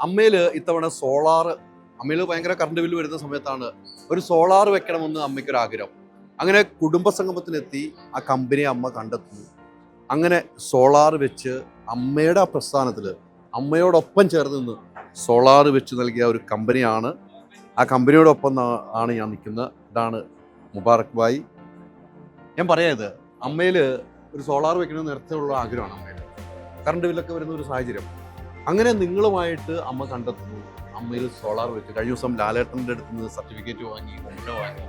അമ്മയിൽ ഇത്തവണ സോളാർ അമ്മയിൽ ഭയങ്കര കറണ്ട് ബില്ല് വരുന്ന സമയത്താണ് ഒരു സോളാർ വെക്കണമെന്ന് അമ്മയ്ക്കൊരു ആഗ്രഹം. അങ്ങനെ കുടുംബസംഗമത്തിലെത്തി ആ കമ്പനിയെ അമ്മ കണ്ടെത്തുന്നു. അങ്ങനെ സോളാർ വെച്ച് അമ്മയുടെ ആ പ്രസ്ഥാനത്തിൽ അമ്മയോടൊപ്പം ചേർന്ന് നിന്ന് സോളാർ വെച്ച് നൽകിയ ഒരു കമ്പനിയാണ്. ആ കമ്പനിയോടൊപ്പം ആണ് ഞാൻ നിൽക്കുന്നത്. ഇതാണ് മുബാറക് ഭായി. ഞാൻ പറയാത് അമ്മയിൽ ഒരു സോളാർ വെക്കണമെന്ന് നേരത്തെ ഉള്ള ആഗ്രഹമാണ് അമ്മയിൽ. കറണ്ട് ബില്ലൊക്കെ വരുന്ന ഒരു സാഹചര്യം. അങ്ങനെ നിങ്ങളുമായിട്ട് അമ്മ കണ്ടെത്തുന്നു. അമ്മയിൽ സോളാർ വെച്ച് കഴിഞ്ഞ ദിവസം ലാലേട്ടൻ്റെ അടുത്ത് നിന്ന് സർട്ടിഫിക്കറ്റ് വാങ്ങി, കൊണ്ട വാങ്ങി.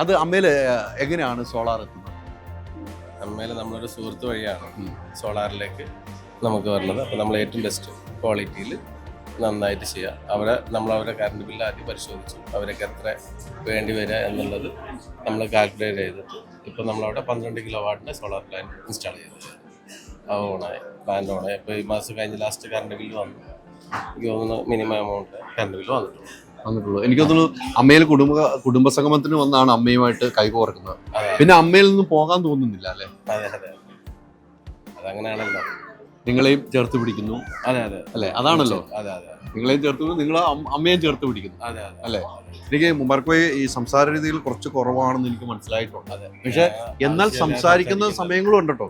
അത് അമ്മയിൽ എങ്ങനെയാണ് സോളാർ എത്തുന്നത്? അമ്മയിൽ നമ്മളൊരു സുഹൃത്ത് വഴിയാണ് സോളാറിലേക്ക് നമുക്ക് വരുന്നത്. അപ്പോൾ നമ്മൾ ഏറ്റവും ബെസ്റ്റ് ക്വാളിറ്റിയിൽ നന്നായിട്ട് ചെയ്യുക. നമ്മളവരെ കറണ്ട് ബില്ല് ആദ്യം പരിശോധിച്ചു. അവരൊക്കെ എത്ര വേണ്ടി വരിക എന്നുള്ളത് നമ്മൾ കാൽക്കുലേറ്റ് ചെയ്തിട്ട് ഇപ്പോൾ നമ്മളവിടെ 12 കിലോ വാട്ടിൻ്റെ സോളാർ പ്ലാന്റ് ഇൻസ്റ്റാൾ ചെയ്തത്. ഓണായി, പ്ലാന്റ് ഓണായി. ഇപ്പോൾ ഈ മാസം കഴിഞ്ഞ് ലാസ്റ്റ് കറണ്ട് ബില്ല് വന്നു. എനിക്ക് തോന്നുന്നു മിനിമം എമൗണ്ട് കറണ്ട് ബില്ല് വന്നിട്ടുള്ളൂ. എനിക്ക് തോന്നുന്നു അമ്മയിൽ കുടുംബസംഗമത്തിന് വന്നാണ് അമ്മയുമായിട്ട് കൈകോർക്കുന്നത്. പിന്നെ അമ്മയിൽ നിന്ന് പോകാൻ തോന്നുന്നില്ല അല്ലേ? അതെ, അതങ്ങനെയാണല്ലോ. നിങ്ങളെയും ചേർത്ത് പിടിക്കുന്നു. അതെ അല്ലേ? അതാണല്ലോ. അതെ നിങ്ങളെയും ചേർത്ത് പിടിക്കുന്നു, നിങ്ങൾ അമ്മയും ചേർത്ത് പിടിക്കുന്നു. അല്ലേ? എനിക്ക് മുബാറക് ഭായി ഈ സംസാര രീതിയിൽ കുറച്ച് കുറവാണെന്ന് എനിക്ക് മനസ്സിലായിട്ടുണ്ട്. പക്ഷെ എന്നാൽ സംസാരിക്കുന്ന സമയങ്ങളും ഉണ്ട് കേട്ടോ.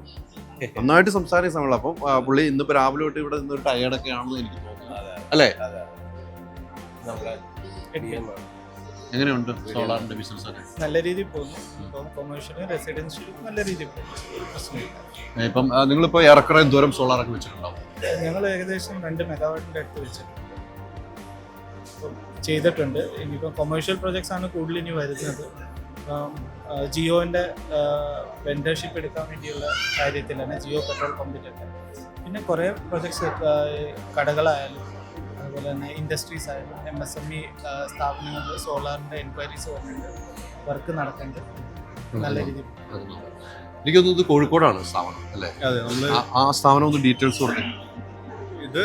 നന്നായിട്ട് സംസാരിക്കുന്ന സമയങ്ങൾ. അപ്പം പുള്ളി ഇന്നിപ്പോ രാവിലെ തൊട്ട് ഇവിടെ നിന്നൊരു ടയേർഡൊക്കെ ആണെന്ന് എനിക്ക് തോന്നുന്നു. അല്ലേ? എങ്ങനെയുണ്ട് സോളാറിന്റെ ബിസിനസ് ഒക്കെ? നല്ല രീതിയിൽ പോകുന്നു. ഇപ്പം കൊമേഴ്ഷ്യലും റെസിഡൻഷ്യലും നല്ല രീതിയിൽ പോകുന്നു. ഇപ്പം നിങ്ങളിപ്പോൾ ഏറെക്കുറെ ദൂരം സോളാറൊക്കെ വെച്ചിട്ടുണ്ടാവും? ഞങ്ങൾ ഏകദേശം 2 മെഗാവാട്ടിൻ്റെ അടുത്ത് വെച്ചിട്ടുണ്ട്, ചെയ്തിട്ടുണ്ട്. ഇനിയിപ്പം കൊമേഴ്ഷ്യൽ പ്രൊജക്ട്സ് ആണ് കൂടുതൽ ഇനി വരുന്നത്. ഇപ്പം ജിയോൻ്റെ വെൻഡർഷിപ്പ് എടുക്കാൻ വേണ്ടിയുള്ള കാര്യത്തിലാണ്, ജിയോ പെട്രോൾ പമ്പിലൊക്കെ. പിന്നെ കുറേ പ്രൊജക്ട്സ് കടകളായാലും അതുപോലെ തന്നെ ഇൻഡസ്ട്രീസ് ആയാലും MSME സ്ഥാപനങ്ങളിൽ സോളാറിൻ്റെ എൻക്വയറീസ് വന്നിട്ട് വർക്ക് നടക്കുന്നുണ്ട് നല്ല രീതിയിൽ. എനിക്ക് തോന്നുന്നത് കോഴിക്കോടാണ് സ്ഥാപനം അല്ലേ? അതെ, ആ സ്ഥാപനം ഒന്ന് ഡീറ്റെയിൽസ് കൊടുക്കും. ഇത്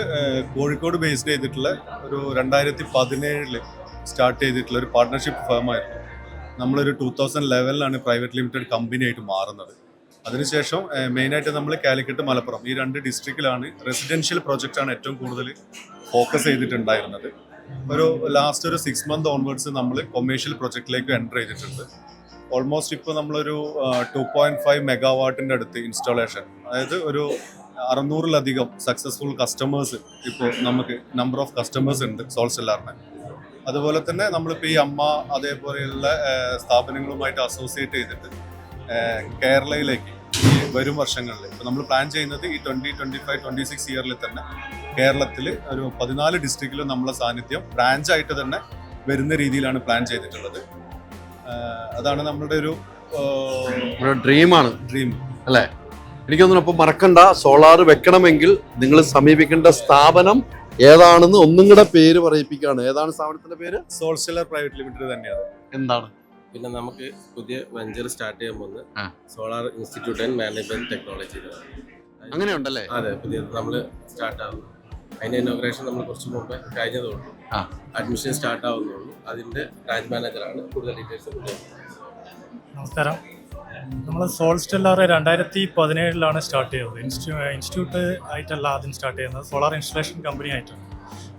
കോഴിക്കോട് ബേസ്ഡ് ചെയ്തിട്ടുള്ള ഒരു 2017 സ്റ്റാർട്ട് ചെയ്തിട്ടുള്ള ഒരു പാർട്ട്ണർഷിപ്പ് ഫേമായിരുന്നു. നമ്മളൊരു 2011 പ്രൈവറ്റ് ലിമിറ്റഡ് കമ്പനി ആയിട്ട് മാറുന്നത്. അതിനുശേഷം മെയിനായിട്ട് നമ്മൾ കാലിക്കറ്റ്, മലപ്പുറം ഈ 2 ഡിസ്ട്രിക്റ്റിലാണ് റെസിഡൻഷ്യൽ പ്രോജക്റ്റാണ് ഏറ്റവും കൂടുതൽ ഫോക്കസ് ചെയ്തിട്ടുണ്ടായിരുന്നത്. ഒരു ലാസ്റ്റ് ഒരു 6 മന്ത് ഓൺവേർഡ്സ് നമ്മൾ കൊമേഴ്ഷ്യൽ പ്രൊജക്റ്റിലേക്ക് എൻ്റർ ചെയ്തിട്ടുണ്ട്. ഓൾമോസ്റ്റ് ഇപ്പോൾ നമ്മളൊരു 2.5 മെഗാവാട്ടിൻ്റെ അടുത്ത് ഇൻസ്റ്റാളേഷൻ, അതായത് ഒരു 600-ലധികം സക്സസ്ഫുൾ കസ്റ്റമേഴ്സ് ഇപ്പോൾ നമുക്ക് നമ്പർ ഓഫ് കസ്റ്റമേഴ്സ് ഉണ്ട് സോൾസെല്ലാറിന്. അതുപോലെ തന്നെ നമ്മളിപ്പോൾ ഈ അമ്മ അതേപോലെയുള്ള സ്ഥാപനങ്ങളുമായിട്ട് അസോസിയേറ്റ് ചെയ്തിട്ട് കേരളയിലേക്ക് ഈ വരും വർഷങ്ങളിൽ ഇപ്പോൾ നമ്മൾ പ്ലാൻ ചെയ്യുന്നത് ഈ 2025-26 ഇയറിൽ തന്നെ കേരളത്തിൽ ഒരു 14 ഡിസ്ട്രിക്റ്റിലും നമ്മളെ സാന്നിധ്യം ബ്രാഞ്ചായിട്ട് തന്നെ വരുന്ന രീതിയിലാണ് പ്ലാൻ ചെയ്തിട്ടുള്ളത്. അതാണ് നമ്മളുടെ ഒരു ഡ്രീം അല്ലേ? എനിക്കൊന്നും അപ്പം മറക്കണ്ട, സോളാർ വെക്കണമെങ്കിൽ നിങ്ങൾ സമീപിക്കേണ്ട സ്ഥാപനം ഏതാണെന്ന് ഒന്നും കൂടെ പേര് പറയിപ്പിക്കുകയാണ്. ഏതാണ് സ്ഥാപനത്തിന്റെ പേര്? സോൾസെല്ലർ പ്രൈവറ്റ് ലിമിറ്റഡ് തന്നെയാണ്. എന്താണ്? പിന്നെ നമുക്ക് പുതിയ വെഞ്ചർ സ്റ്റാർട്ട് ചെയ്യാൻ പോകുന്നത് solar institute and management technology. അങ്ങനെ ഉണ്ടല്ലേ? അതെ, പുതിയ നമ്മൾ സ്റ്റാർട്ട് ആവുന്നു. അതിന്റെ ഇനോഗ്രേഷൻ നമ്മൾ കുറച്ച് മുമ്പേ കഴിഞ്ഞതുള്ളൂ. Admission start ആവുന്നുള്ളൂ. അതിന്റെ ബ്രാഞ്ച് മാനേജറാണ്. കൂടുതൽ ഡീറ്റെയിൽസ്. നമസ്കാരം. നമ്മൾ സോൾസ്റ്റെല്ലാർ 2017 സ്റ്റാർട്ട് ചെയ്തത്. ഇൻസ്റ്റിറ്റ്യൂട്ട് ആയിട്ടല്ല ആദ്യം സ്റ്റാർട്ട് ചെയ്യുന്നത്, സോളാർ ഇൻസ്റ്റലേഷൻ കമ്പനി ആയിട്ടാണ്.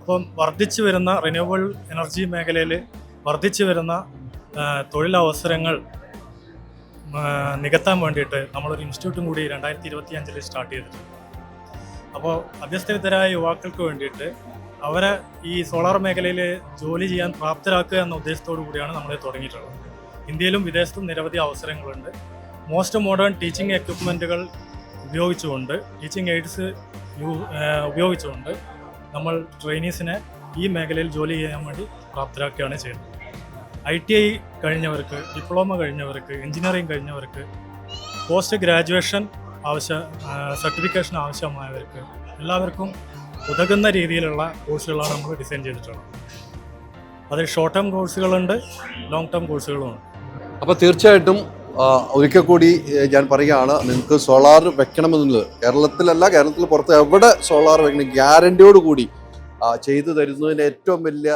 അപ്പം വർദ്ധിച്ചു വരുന്ന റിന്യൂവബിൾ എനർജി മേഖലയിൽ വർദ്ധിച്ചു വരുന്ന തൊഴിലവസരങ്ങൾ നികത്താൻ വേണ്ടിയിട്ട് നമ്മളൊരു ഇൻസ്റ്റിറ്റ്യൂട്ടും കൂടി 2025 സ്റ്റാർട്ട് ചെയ്തിട്ടുണ്ട്. അപ്പോൾ അഭ്യസ്തവിദ്യരായ യുവാക്കൾക്ക് വേണ്ടിയിട്ട് അവരെ ഈ സോളാർ മേഖലയിൽ ജോലി ചെയ്യാൻ പ്രാപ്തരാക്കുക എന്ന ഉദ്ദേശത്തോടു കൂടിയാണ് നമ്മൾ തുടങ്ങിയിട്ടുള്ളത്. ഇന്ത്യയിലും വിദേശത്തും നിരവധി അവസരങ്ങളുണ്ട്. മോസ്റ്റ് മോഡേൺ ടീച്ചിങ് എക്വിപ്മെൻറ്റുകൾ ഉപയോഗിച്ചുകൊണ്ട്, ടീച്ചിങ് എയ്ഡ്സ് ഉപയോഗിച്ചുകൊണ്ട് നമ്മൾ ട്രെയിനീസിനെ ഈ മേഖലയിൽ ജോലി ചെയ്യാൻ വേണ്ടി പ്രാപ്തരാക്കുകയാണ് ചെയ്യുന്നത്. ITI കഴിഞ്ഞവർക്ക്, ഡിപ്ലോമ കഴിഞ്ഞവർക്ക്, എഞ്ചിനീയറിംഗ് കഴിഞ്ഞവർക്ക്, പോസ്റ്റ് ഗ്രാജുവേഷൻ സർട്ടിഫിക്കേഷൻ ആവശ്യമായവർക്ക് എല്ലാവർക്കും ഉതകുന്ന രീതിയിലുള്ള കോഴ്സുകളാണ് നമ്മൾ ഡിസൈൻ ചെയ്തിട്ടുള്ളത്. അതിൽ ഷോർട്ട് ടേം കോഴ്സുകളുണ്ട്, ലോങ് ടേം കോഴ്സുകളുമുണ്ട്. അപ്പോൾ തീർച്ചയായിട്ടും ഒരിക്കൽ കൂടി ഞാൻ പറയുകയാണ്, നിങ്ങൾക്ക് സോളാർ വെക്കണമെന്നുള്ളത് കേരളത്തിലല്ല, കേരളത്തിൽ പുറത്ത് എവിടെ സോളാർ വെക്കണം ഗ്യാരണ്ടിയോട് കൂടി ചെയ്തു തരുന്നതിൻ്റെ ഏറ്റവും വലിയ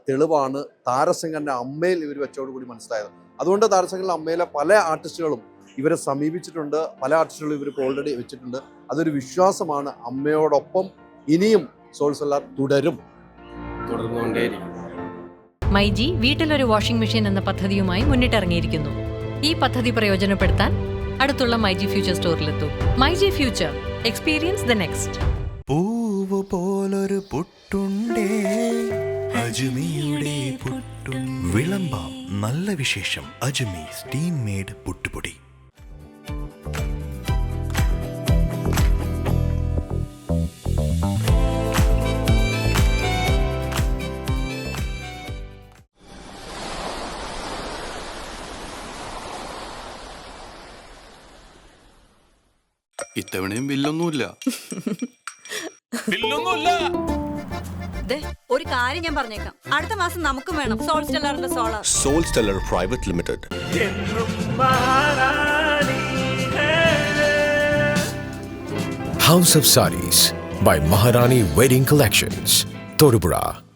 തെളിവാണ് താരസിംഗൻ്റെ അമ്മയിൽ ഇവർ വെച്ചോടുകൂടി മനസ്സിലായത്. അതുകൊണ്ട് താരസിംഗിലെ അമ്മയിലെ പല ആർട്ടിസ്റ്റുകളും ഇവരെ സമീപിച്ചിട്ടുണ്ട്, പല ആർട്ടിസ്റ്റുകളും ഇവർക്ക് ഓൾറെഡി വെച്ചിട്ടുണ്ട്. അതൊരു വിശ്വാസമാണ്. അമ്മയോടൊപ്പം ഇനിയും സോൾ സോളാർ തുടരും. തുടർന്നുകൊണ്ടേയിരിക്കും. മൈജി വീട്ടിലൊരു വാഷിംഗ് മെഷീൻ എന്ന പദ്ധതിയുമായി മുന്നിട്ടിറങ്ങിയിരിക്കുന്നു. ഈ പദ്ധതി പ്രയോജനപ്പെടുത്താൻ അടുത്തുള്ള മൈജി ഫ്യൂച്ചർ സ്റ്റോറിലെത്തൂ. MyG future, experience the next. പൂവ് പോലൊരു പുട്ടുണ്ടേ അജ്മിയുടെ പുട്ടും. വിളമ്പാം നല്ല വിശേഷം. അജ്മി സ്റ്റീം മെയ്ഡ് പുട്ടുപൊടി. ഇത്തവണയും ബില്ലൊന്നുമില്ല. ഒരു കാര്യം ഞാൻ പറഞ്ഞേക്കാം, അടുത്ത മാസം നമുക്കും വേണം സോൾ സ്റ്റെല്ലറിന്റെ സോളാർ. Sol Stellar private limited. House of Sarees by Maharani Wedding Collections, Todupuzha.